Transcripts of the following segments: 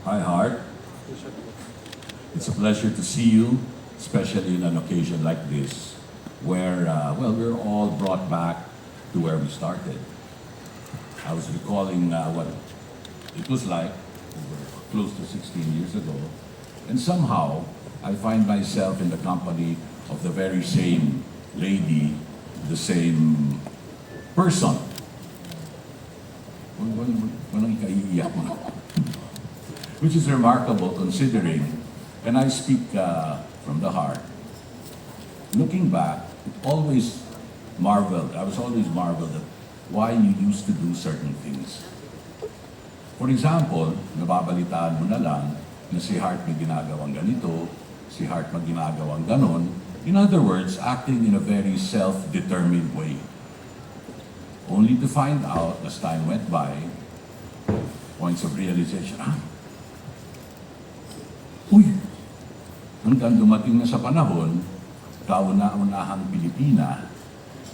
Hi, Hart. It's a pleasure to see you, especially in an occasion like this, where, we're all brought back to where we started. I was recalling what it was like over close to 16 years ago, and somehow I find myself in the company of the very same lady, the same person. Walang ikaiiyak mo. Which is remarkable considering, and I speak from the heart, looking back, I was always marveled at why you used to do certain things. For example, nababalitaan mo na lang na si Hart may ginagawang ganito, si Hart may ginagawang ganon. In other words, acting in a very self-determined way. Only to find out, as time went by, points of realization, hanggang dumating na sa panahon, kauna-unahang Pilipina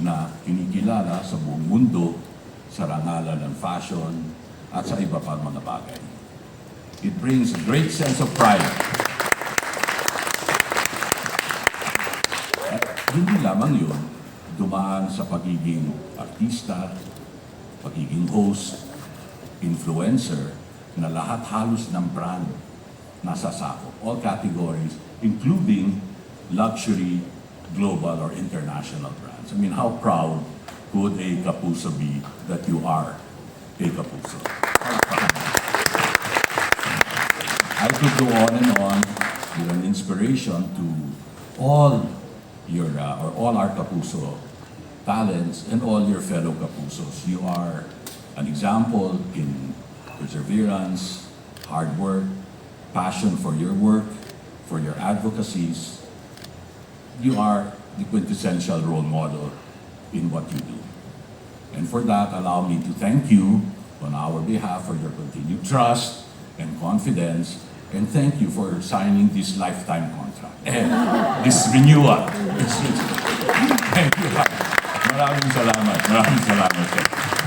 na kinikilala sa buong mundo sa rangalan ng fashion at sa iba pang mga bagay. It brings a great sense of pride. At hindi lamang yun, dumaan sa pagiging artista, pagiging host, influencer, na lahat halos ng brand nasa sako. All categories, including luxury, global, or international brands. I mean, how proud could a Kapuso be that you are a Kapuso? How proud. I could go on and on. You're an inspiration to all all our Kapuso talents and all your fellow Kapusos. You are an example in perseverance, hard work, passion for your work, for your advocacies. You are the quintessential role model in what you do. And for that, allow me to thank you on our behalf for your continued trust and confidence, and thank you for signing this lifetime contract and this renewal. Thank you. Maraming salamat. Maraming salamat.